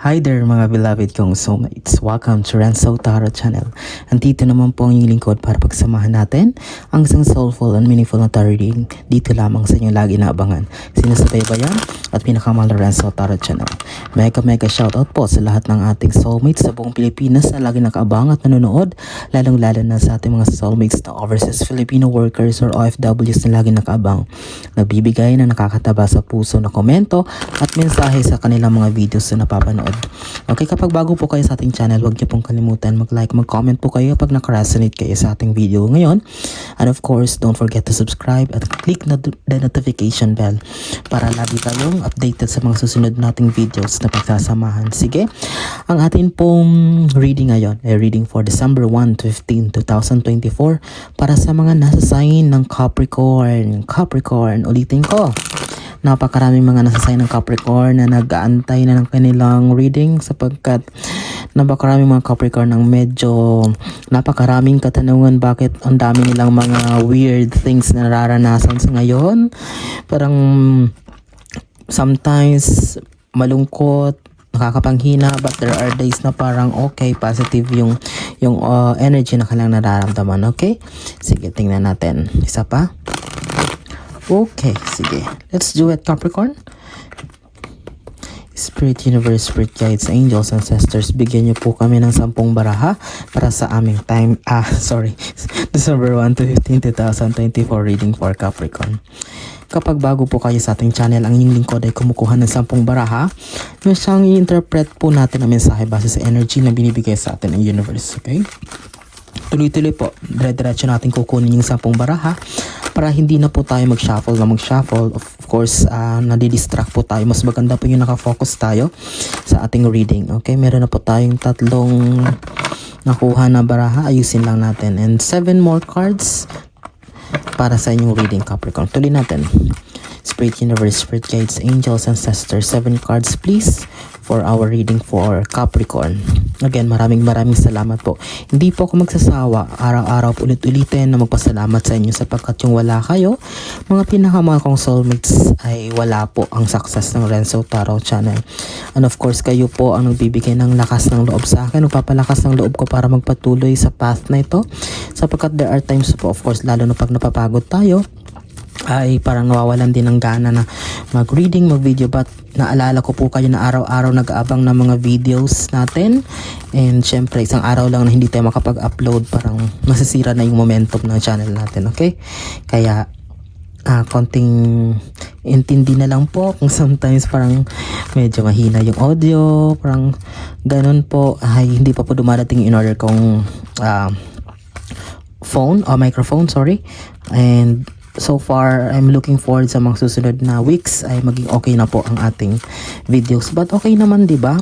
Hi there mga beloved kong soulmates. Welcome to Renzo Tarot Channel. Andito naman po ang inyong lingkod para pagsamahan natin ang isang soulful and meaningful na tarot reading dito lamang sa inyong lagi naabangan. Sinusubaybayan at pinakamahal na Renzo Tarot Channel. Mega shoutout po sa lahat ng ating soulmates sa buong Pilipinas na lagi nakaabang at nanonood, lalong-lalo na sa ating mga soulmates na overseas Filipino workers or OFWs na lagi nakaabang. Nagbibigay na nakakataba sa puso na komento at mensahe sa kanilang mga videos na napapanood. Okay, kapag bago po kayo sa ating channel, huwag niyo pong kalimutan mag-like, mag-comment po kayo pag nakaresonate kayo sa ating video ngayon. And of course, don't forget to subscribe at click na the notification bell para lagi tayong updated sa mga susunod nating videos na pagsasamahan. Sige, ang atin pong reading ngayon ay reading for December 1 to 15, 2024 para sa mga nasa sign ng Capricorn. Capricorn, ulitin ko. Napakaraming mga nasasign ng Capricorn na nag-aantay na ng kanilang reading sapagkat napakaraming mga Capricorn ng medyo napakaraming katanungan bakit ang dami nilang mga weird things na nararanasan sa ngayon. Parang sometimes malungkot, nakakapanghina, but there are days na parang okay, positive yung energy na kailangan nararamdaman. Okay? Sige, tingnan natin. Isa pa. Okay, sige. Let's do it, Capricorn. Spirit Universe, Spirit Guides, Angels, Ancestors, bigyan niyo po kami ng 10 baraha para sa aming December 1 to 15, 2024 reading for Capricorn. Kapag bago po kayo sa ating channel, ang inyong lingkod ay kumukuha ng 10 baraha. Yung siyang i-interpret po natin ang mensahe base sa energy na binibigay sa atin ng universe, okay? Tuloy-tuloy po, dire-diretso natin kukunin yung 10 baraha para hindi na po tayo mag-shuffle. Of course, nadidistract po tayo. Mas maganda po yung nakafocus tayo sa ating reading. Okay, meron na po tayong 3 nakuha na baraha. Ayusin lang natin. And 7 more cards para sa inyong reading, Capricorn. Tuloy natin. Spirit Universe, Spirit Guides, Angels, Ancestors. 7 cards please for our reading for Capricorn. Again, maraming salamat po. Hindi po ako magsasawa araw-araw ulit-ulitin na magpasalamat sa inyo sapagkat yung wala kayo, mga pinakamahal kong soulmates, ay wala po ang success ng Renzo Tarot Channel. And of course, kayo po ang nagbibigay ng lakas ng loob sa akin, nagpapalakas ng loob ko para magpatuloy sa path na ito sapagkat there are times po, of course, lalo na pag napapagod tayo, ay parang nawawalan din ng gana na mag-reading, mag-video, but naalala ko po kayo na araw-araw nag-aabang ng mga videos natin, and syempre isang araw lang na hindi tayo makapag-upload, parang masisira na yung momentum ng channel natin, okay? Kaya konting intindi na lang po kung sometimes parang medyo mahina yung audio, parang ganun po, ay hindi pa po dumadating in order kong microphone, sorry. And so far, I'm looking forward sa mga susunod na weeks ay maging okay na po ang ating videos. But okay naman, di ba?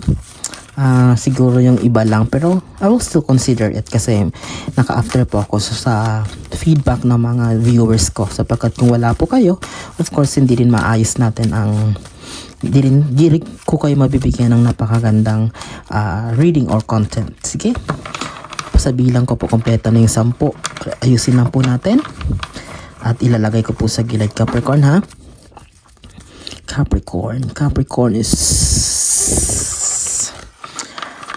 Siguro yung iba lang, pero I will still consider it kasi naka-after po ako sa feedback ng mga viewers ko sapagkat kung wala po kayo, of course hindi rin maayos natin ang di rin ko kayo mabibigyan ng napakagandang reading or content. Sige, pasabilang ko po kompleto na yung 10. Ayusin lang po natin at ilalagay ko po sa gilid, Capricorn, ha? Capricorn is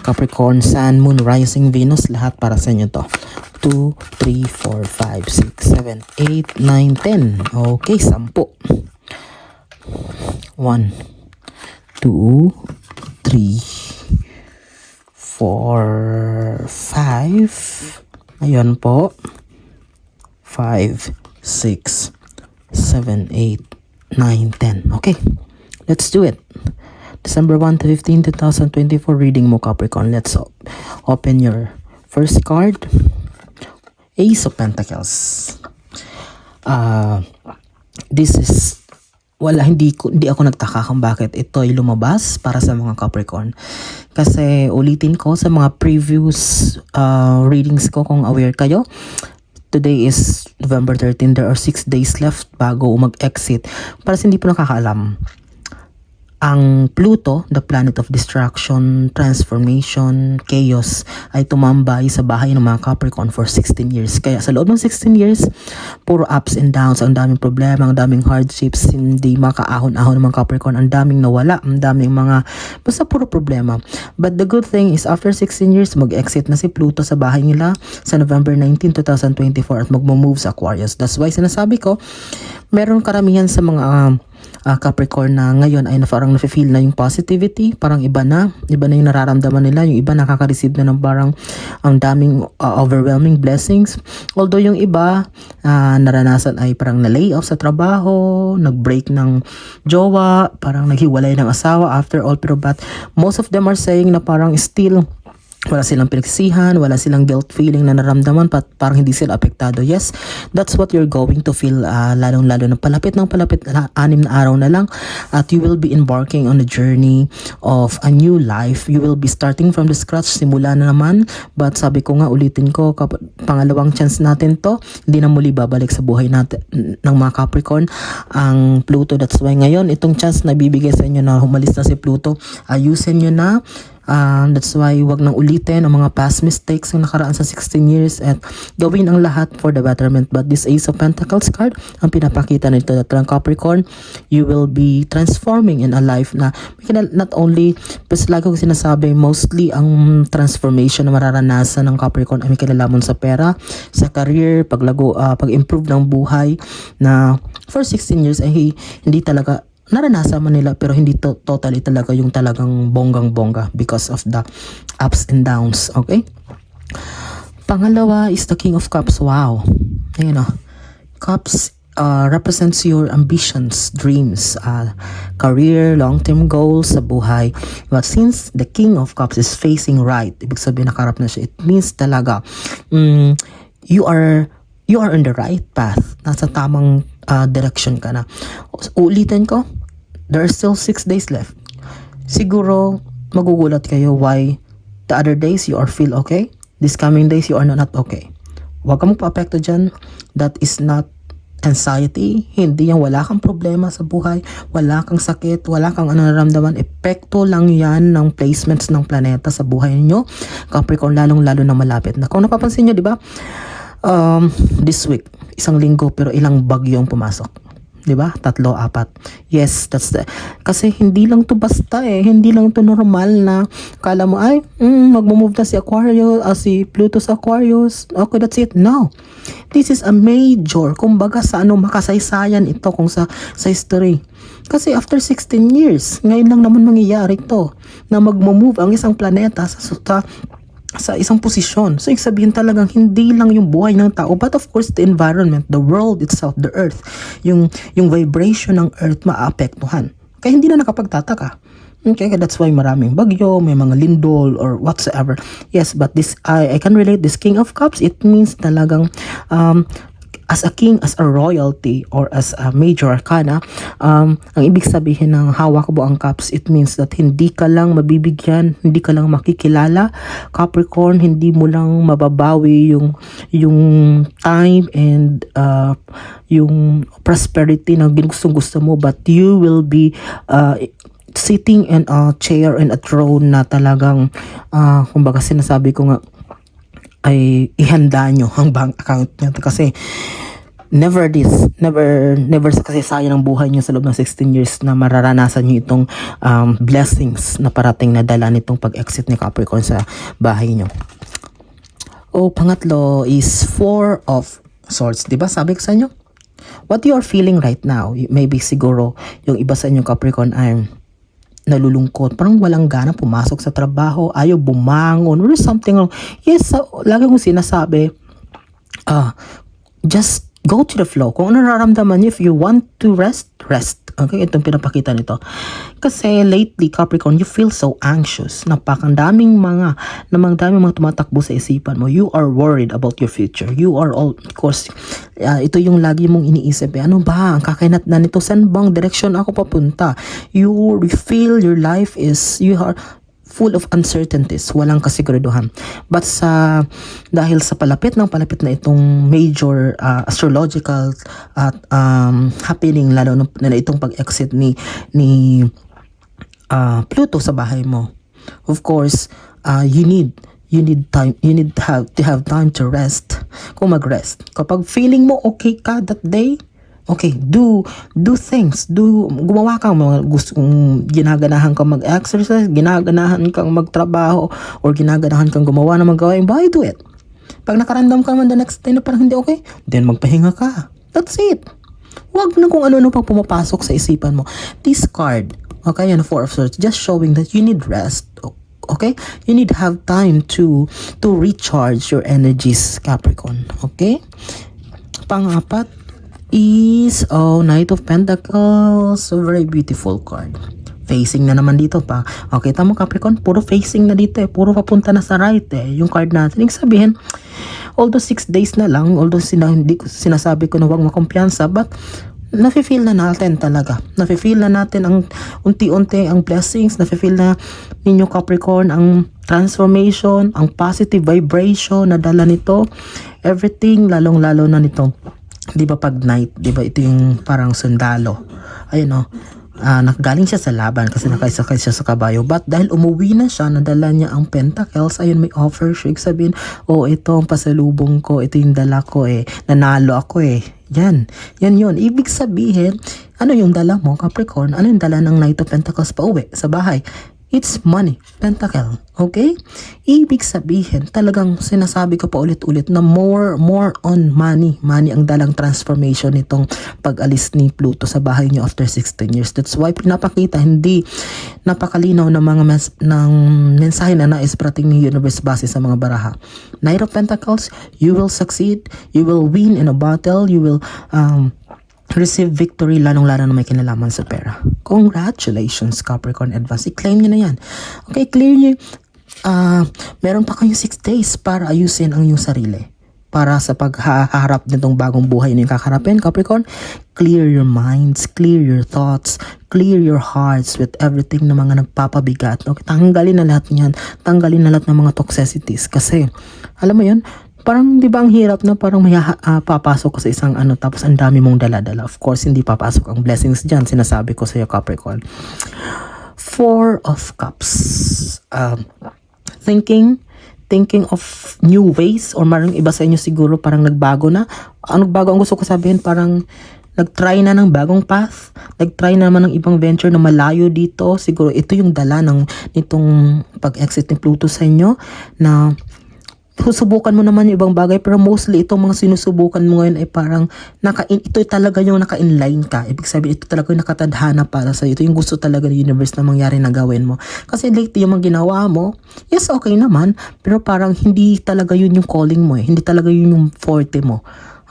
Capricorn, Sun, Moon, Rising, Venus, lahat para sa inyo to. 2, 3, 4, 5, 6, 7, 8, 9, 10. Okay, 10. 1, 2, 3, 4, 5. Ayun po. 5, 6, 7, 8, 9, 10. Okay, let's do it. December 1 to 15, 2024 reading mo, Capricorn. Let's open your first card. Ace of Pentacles. This is hindi ako nagtaka kung bakit ito ay lumabas para sa mga Capricorn. Kasi ulitin ko sa mga previous readings ko, kung aware kayo, today is November 13. There are 6 days left bago mag-exit. Para sa hindi po nakakaalam, ang Pluto, the planet of destruction, transformation, chaos, ay tumambay sa bahay ng mga Capricorn for 16 years. Kaya sa loob ng 16 years, puro ups and downs, ang daming problema, ang daming hardships, hindi makaahon-ahon ng mga Capricorn, ang daming nawala, ang daming mga, basta puro problema. But the good thing is after 16 years, mag-exit na si Pluto sa bahay nila sa November 19, 2024 at magmo-move sa Aquarius. That's why sinasabi ko, meron karamihan sa mga Capricorn na ngayon ay parang nafe-feel na yung positivity, parang iba na yung nararamdaman nila, yung iba nakaka-receive na ng parang ang daming overwhelming blessings. Although yung iba naranasan ay parang na-lay off sa trabaho, nag-break ng jowa, parang naghiwalay ng asawa after all, pero but most of them are saying na parang still wala silang pinagsisihan, wala silang guilt feeling na naramdaman, parang hindi sila apektado. Yes, that's what you're going to feel, lalong-lalo na palapit 6 na araw na lang at you will be embarking on a journey of a new life. You will be starting from the scratch, simula na naman, but sabi ko nga, ulitin ko, pangalawang chance natin to, hindi na muli babalik sa buhay natin ng mga Capricorn ang Pluto. That's why ngayon, itong chance na bibigay sa inyo na humalis na si Pluto, ayusin nyo na. That's why wag nang ulitin ang mga past mistakes ng nakaraan sa 16 years at gawin ang lahat for the betterment. But this Ace of Pentacles card, ang pinapakita nito na ng Capricorn, you will be transforming in a life na not only, mas lagi ko sinasabi, mostly ang transformation na mararanasan ng Capricorn ay may kinalaman sa pera, sa career, paglago, pag-improve ng buhay na for 16 years ay hindi talaga naranasan man nila, pero hindi totally talaga yung talagang bonggang-bongga because of the ups and downs. Okay? Pangalawa is the King of Cups. Wow. Ayun o. Cups represents your ambitions, dreams, career, long-term goals sa buhay. But since the King of Cups is facing right, ibig sabihin nakarap na siya, it means talaga you are on the right path. Nasa tamang direction ka na. Ulitin ko, there are still 6 days left. Siguro magugulat kayo why the other days you are feel okay, this coming days you are not okay. Huwag ka magpa-apekto dyan. That is not anxiety. Hindi yan, wala kang problema sa buhay, wala kang sakit, wala kang nararamdaman. Epekto lang yan ng placements ng planeta sa buhay niyo, Capricorn, lalong-lalo na malapit na. Kung napapansin nyo, di ba? This week, 1 linggo, pero ilang bagyo ang pumasok. 'Di ba? 3, 4. Yes, that's kasi hindi lang to basta hindi lang to normal na kala mo ay magmo-move na si Aquarius, si Pluto sa Aquarius. Okay, that's it. No. This is a major, kumbaga sa makasaysayan ito kung sa history. Kasi after 16 years, ngayon lang naman mangyayari to na magmo-move ang isang planeta sa isang posisyon. So, sabihin talagang hindi lang yung buhay ng tao, but of course, the environment, the world itself, the earth, yung vibration ng earth maapektuhan. Kaya hindi na nakapagtataka. Okay, that's why maraming bagyo, may mga lindol or whatsoever. Yes, but this, I can relate this King of Cups. It means talagang, as a king, as a royalty, or as a major arcana, ang ibig sabihin ng hawak mo ang cups, it means that hindi ka lang mabibigyan, hindi ka lang makikilala, Capricorn, hindi mo lang mababawi yung time and yung prosperity na gustong-gusto mo, but you will be sitting in a chair and a throne na talagang kumbaga sinasabi ko nga ay ihanda nyo ang bank account nyo kasi never sa kasaysayan ng buhay nyo sa loob ng 16 years na mararanasan nyo itong blessings na parating na dala nitong pag-exit ni Capricorn sa bahay nyo. Pangatlo is 4 of Swords. Diba sabi ko sa inyo? What you are feeling right now, maybe siguro yung iba sa inyo Capricorn ay nalulungkot, parang walang gana pumasok sa trabaho, ayaw bumangon, or something wrong. Yes, lagi kong sinasabi, just go to the flow. Kung ano nararamdaman niyo, if you want to rest. Okay, itong pinapakita nito. Kasi lately, Capricorn, you feel so anxious. Napakandaming mga tumatakbo sa isipan mo. You are worried about your future. You are all, of course, ito yung lagi mong iniisip. Ano ba? Ang kakinat na nito. Saan bang direction ako papunta? You feel your life is, you are full of uncertainties, walang kasiguraduhan. But dahil sa palapit na itong major astrological happening, lalo na itong pag-exit ni Pluto sa bahay mo. Of course, you need time, to have time to rest. Kung mag-rest, kapag feeling mo okay ka that day, okay, do things, gumawa ka mga gusto kung ginaganahan kang mag-exercise, ginaganahan kang magtrabaho, or ginaganahan kang gumawa ng mga gawain bahay, do it. Pag nakaramdam ka man the next day na parang hindi okay, then magpahinga ka. That's it. Wag na kung ano-ano pang pumapasok sa isipan mo. This card, okay, yan, Four of Swords, just showing that you need rest. Okay? You need to have time to recharge your energies, Capricorn. Okay? Pang-apat is Knight of Pentacles. So, very beautiful card. Facing na naman dito pa. Okay, tama Capricorn, puro facing na dito puro papunta na sa right yung card natin. Ibig sabihin, although 6 days na lang, although hindi sinasabi ko na huwag makumpiyansa, but nafe-feel na natin talaga. Nafe-feel na natin ang unti-unti ang blessings, nafe-feel na ninyo Capricorn ang transformation, ang positive vibration na dala nito. Everything, lalong-lalo na nito. 'Di ba pag night, 'di ba ito yung parang sundalo. Ayun nakagaling siya sa laban kasi nakaisakay siya sa kabayo, but dahil umuwi na siya, nadala niya ang pentacles, ayun may offer siya, sabihin, ito ang pasalubong ko, ito yung dala ko nanalo ako yan yun, ibig sabihin, ano yung dala mo Capricorn, ano yung dala ng Knight of Pentacles pa uwi sa bahay? It's money, pentacle, okay? Ibig sabihin, talagang sinasabi ko pa ulit-ulit na more on money. Money ang dalang transformation nitong pag-alis ni Pluto sa bahay niyo after 16 years. That's why pinapakita, hindi napakalinaw ng mga ng mensahe na nais parating ng universe base sa mga baraha. Knight of Pentacles, you will succeed, you will win in a battle, you will receive victory, lalong-lalo na may kinalaman sa pera. Congratulations, Capricorn Advance. I-claim nyo na yan. Okay, clear nyo. Meron pa kayong 6 days para ayusin ang iyong sarili. Para sa paghaharap nitong bagong buhay na yung kakarapin, Capricorn, clear your minds, clear your thoughts, clear your hearts with everything na mga nagpapabigat. Okay, tanggalin na lahat niyan. Tanggalin na lahat ng mga toxicities. Kasi, alam mo yun, parang di ba ang hirap na parang may papasok ko sa isang tapos ang dami mong dala-dala. Of course, hindi papasok ang blessings dyan. Sinasabi ko sa iyo, Capricorn. Four of Cups. Thinking of new ways, or marang iba sa inyo siguro parang nagbago na. Ang nagbago ang gusto ko sabihin, parang nag-try na ng bagong path, nag-try na naman ng ibang venture na malayo dito. Siguro ito yung dala nitong pag-exit ni Pluto sa inyo, na susubukan mo naman yung ibang bagay, pero mostly itong mga sinusubukan mo ngayon ay parang ito talaga yung naka-inline ka. Ibig sabihin, ito talaga yung nakatadhana para sa ito yung gusto talaga ng universe na mangyari na gawin mo. Kasi lately yung mga ginawa mo, yes, okay naman, pero parang hindi talaga yun yung calling mo hindi talaga yun yung forte mo.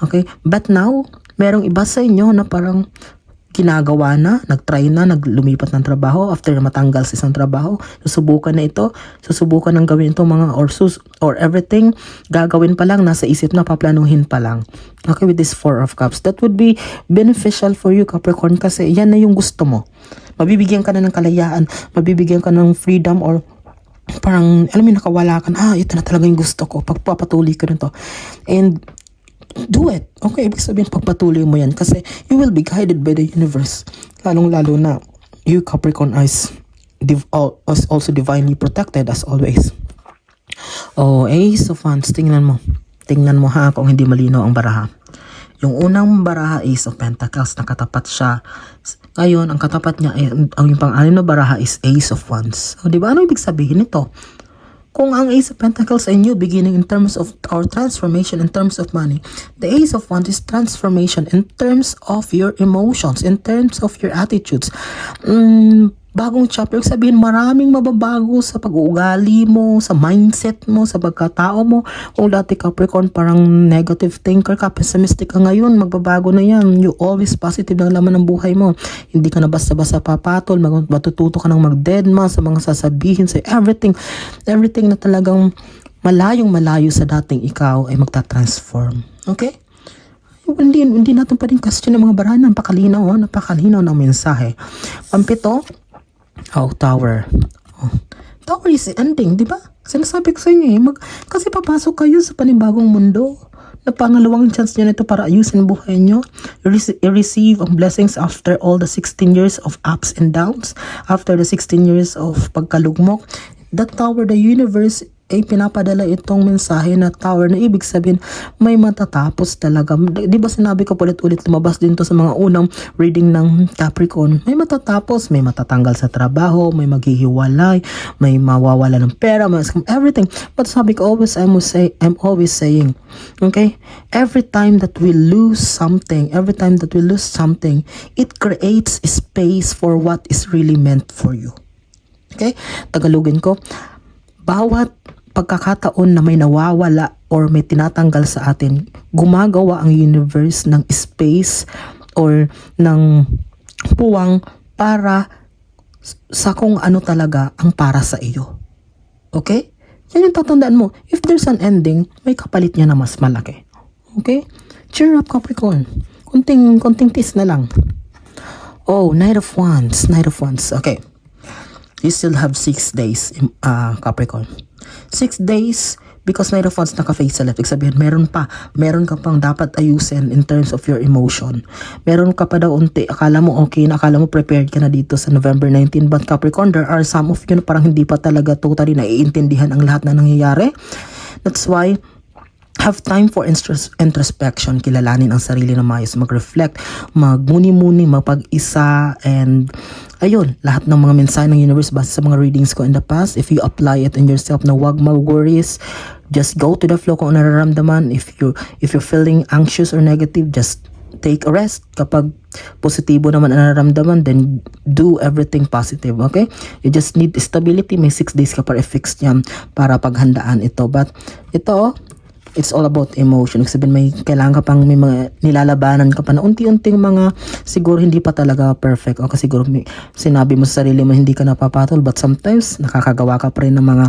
Okay? But now, merong iba sa inyo na parang ginagawa na, nag-try na, naglumipat ng trabaho after na matanggal sa isang trabaho, susubukan na ito, susubukan ng gawin itong mga or everything, gagawin pa lang, nasa isip na, paplanuhin pa lang. Okay, with this Four of Cups, that would be beneficial for you, Capricorn, kasi yan na yung gusto mo. Mabibigyan ka na ng kalayaan, mabibigyan ka ng freedom, or parang, alam mo, nakawala ka na, ito na talaga yung gusto ko, pagpapatuloy ko nito. And do it. Okay, ibig sabihin pagpatuloy mo yan kasi you will be guided by the universe. Lalong-lalo na you, Capricorn, is also divinely protected as always. Ace of Wands, tingnan mo ha kung hindi malinaw ang baraha. Yung unang baraha, Ace of Pentacles, nakatapat siya. Ngayon, ang katapat niya, yung pang-anim na baraha is Ace of Wands. O, diba? Ano ibig sabihin nito? Kung ang Ace of Pentacles ay new beginning in terms of our transformation in terms of money, the Ace of Wands is transformation in terms of your emotions, in terms of your attitudes. Bagong chapter, sabihin maraming mababago sa pag-uugali mo, sa mindset mo, sa pagkatao mo. Kung dati Capricorn parang negative thinker ka, pessimistic ka, ngayon, magbabago na yan. You always positive ng laman ng buhay mo. Hindi ka na basta-basta papatol, matututo ka ng mag-deadma sa mga sasabihin, sa everything na talagang malayong-malayo sa dating ikaw ay magta-transform. Okay? Hindi natin pa rin question ng mga barahan. Napakalinaw ng mensahe. Pampito, Tower. Tower is ending, di ba? Sinasabi ko sa inyo kasi papasok kayo sa panibagong mundo na pangalawang chance nyo na ito para ayusin ang buhay nyo. I-receive ang blessings after all the 16 years of ups and downs, after the 16 years of pagkalugmok. The tower, the universe, ay pinapadala itong mensahe na tower na ibig sabihin may matatapos talaga. Di ba sinabi ko ulit-ulit, lumabas din to sa mga unang reading ng Capricorn. May matatapos, may matatanggal sa trabaho, may maghihiwalay, may mawawala ng pera, may everything. But sabi ko always, I'm always saying, okay, every time that we lose something, it creates space for what is really meant for you. Okay? Tagalogin ko, bawat pagkakataon na may nawawala or may tinatanggal sa atin, gumagawa ang universe ng space or ng puwang para sa kung ano talaga ang para sa iyo. Okay? Yan yung tatandaan mo. If there's an ending, may kapalit niya na mas malaki. Okay? Cheer up, Capricorn. Konting tis na lang. Oh, Knight of Wands. Okay. You still have 6 days, Capricorn. 6 days because Knight of Wands naka-face sa left. Sabihin, meron ka pang dapat ayusin in terms of your emotion. Meron ka pa daw unti. Akala mo okay na, akala mo prepared ka na dito sa November 19. But Capricorn, there are some of you na parang hindi pa talaga totally naiintindihan ang lahat na nangyayari. That's why have time for introspection, kilalanin ang sarili na maayos, mag-reflect, magmuni-muni, mapag-isa, and ayun, lahat ng mga mensahe ng universe base sa mga readings ko in the past. If you apply it in yourself na wag mag-worries, just go to the flow kung ano nararamdaman. If you're feeling anxious or negative, just take a rest. Kapag positibo naman ang nararamdaman, then do everything positive, okay? You just need stability. May 6 days ka para i-fix yan para paghandaan ito. But ito, it's all about emotion. Sabihin, may kailangan ka pang, may mga nilalabanan ka pa na unti-unting mga siguro hindi pa talaga perfect o kasi siguro sinabi mo sa sarili mo hindi ka napapatol, but sometimes nakakagawa ka pa rin ng mga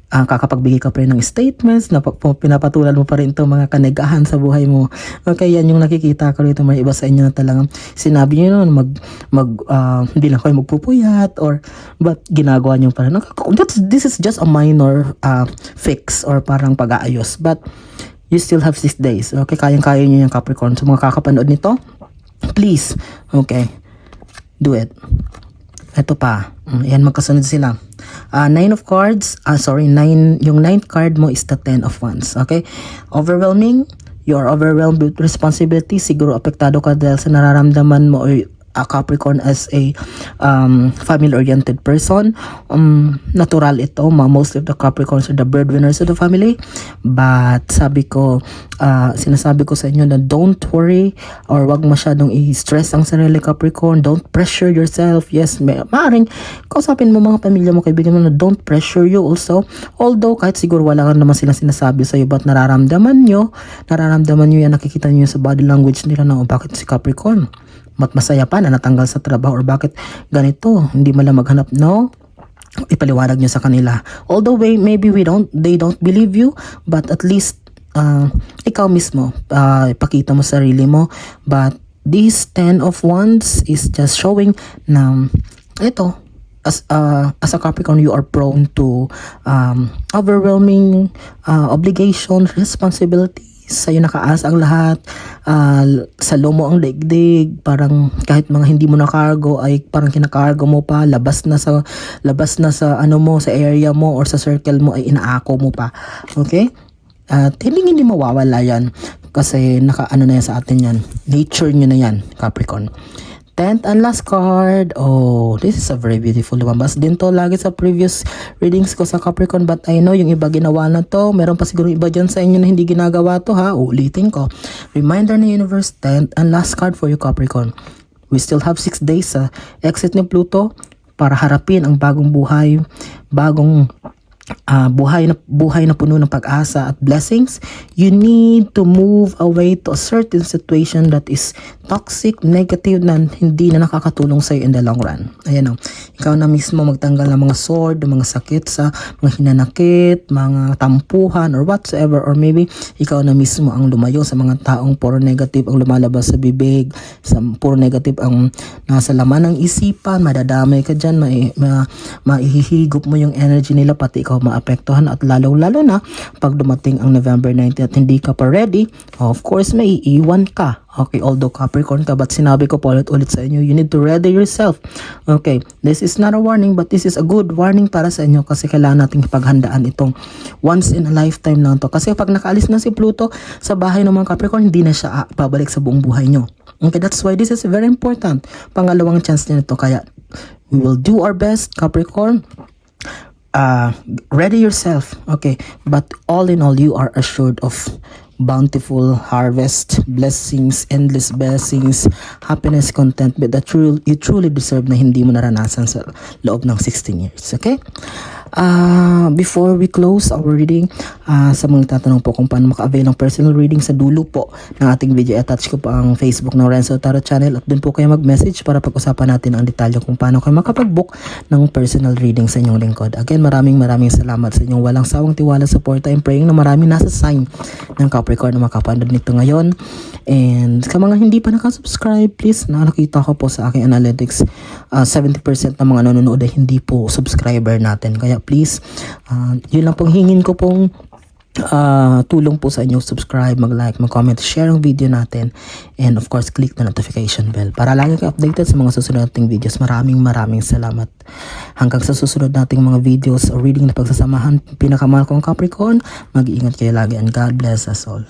kakapagbigay ka pa rin ng statements na pinapatulan mo pa rin itong mga kanegahan sa buhay mo. Okay, yan yung nakikita ko rito. May iba sa inyo na talagang sinabi nyo noon hindi lang kayo magpupuyat or but ginagawa nyo pa rin. This is just a minor fix or parang pag-aayos, but you still have 6 days. Okay, kayang-kaya nyo yung Capricorn. So mga kakapanood nito, please, okay, do it. Ito pa. Ayan, magkasunod sila. 9 of cards. Yung 9th card mo is the 10 of wands. Okay? Overwhelming. You are overwhelmed with responsibility. Siguro apektado ka dahil sa nararamdaman mo or Capricorn as a family-oriented person. Natural ito. Most of the Capricorns are the breadwinners of the family. But sinasabi ko sa inyo na don't worry or wag masyadong i-stress ang sarili, Capricorn. Don't pressure yourself. Yes, maaaring kausapin mo mga pamilya mo, kaibigan mo na don't pressure you also. Although kahit siguro wala ka naman silang sinasabi sa iyo, but nararamdaman nyo yan, nakikita nyo sa body language nila na bakit si Capricorn masaya pa na natanggal sa trabaho or bakit ganito, hindi mo lang maghanap, no? Ipaliwanag nyo sa kanila. Although maybe they don't believe you, but at least ikaw mismo, ipakita mo sarili mo. But this 10 of wands is just showing na ito, as a Capricorn, you are prone to overwhelming obligation, responsibility. Sa'yo nakaas ang lahat, sa lomo ang daigdig, parang kahit mga hindi mo nakargo ay parang kinakargo mo pa, labas na sa ano mo, sa area mo or sa circle mo ay inaako mo pa. Okay? At hindi mawawala yan kasi nakaano na yan sa atin yan. Nature nyo na yan, Capricorn. 10th and last card. Oh, this is a very beautiful. Lumabas din to lagi sa previous readings ko sa Capricorn, but I know yung iba ginawa na to. Meron pa siguro iba dyan sa inyo na hindi ginagawa to, ha? Ulitin ko. Reminder na universe, 10th and last card for you, Capricorn. We still have 6 days sa exit ni Pluto para harapin ang bagong buhay, buhay na puno ng pag-asa at blessings. You need to move away to a certain situation that is toxic, negative, na hindi na nakakatulong sa'yo in the long run. Ayan o. Ikaw na mismo magtanggal ng mga sword, mga sakit sa mga hinanakit, mga tampuhan or whatsoever, or maybe ikaw na mismo ang lumayo sa mga taong puro negative ang lumalabas sa bibig, puro negative ang nasa laman ng isipan, madadamay ka dyan, maihihigop mo yung energy nila, pati ikaw ikaw maapektuhan at lalo na pag dumating ang November 19 at hindi ka pa ready, of course may iiwan ka. Okay, although Capricorn ka, but sinabi ko po ulit sa inyo, you need to ready yourself. Okay, this is not a warning but this is a good warning para sa inyo kasi kailangan nating paghandaan itong once in a lifetime lang to. Kasi pag nakaalis na si Pluto sa bahay ng mga Capricorn, hindi na siya pabalik sa buong buhay nyo. Okay, that's why this is very important. Pangalawang chance niya nito, kaya we will do our best, Capricorn. Ready yourself, okay, but all in all, you are assured of bountiful harvest, blessings, endless blessings, happiness, contentment that you truly deserve na hindi mo naranasan sa loob ng 16 years, okay? Before we close our reading, sa mga tatanong po kung paano maka-avail ng personal reading, sa dulo po ng ating video, attach ko po ang Facebook ng Renzo Tarot Channel at dun po kayo mag-message para pag-usapan natin ang detalye kung paano kayo makapag-book ng personal reading sa inyong lingkod. Again, maraming salamat sa inyong walang sawang tiwala, support. I'm praying na marami nasa sign ng Capricorn na makapanood nito ngayon. And sa mga hindi pa nakasubscribe, please, nakita ko po sa aking analytics, 70% ng mga nanonood ay hindi po subscriber natin. Kaya please, yun lang pong hingin ko pong tulong po sa inyo. Subscribe, mag-like, mag-comment, share ang video natin, and of course click the notification bell para lagi kayo updated sa mga susunod nating videos. Maraming salamat. Hanggang sa susunod nating mga videos o reading na pagsasamahan, pinakamahal kong Capricorn, mag-iingat kayo lagi and God bless us all.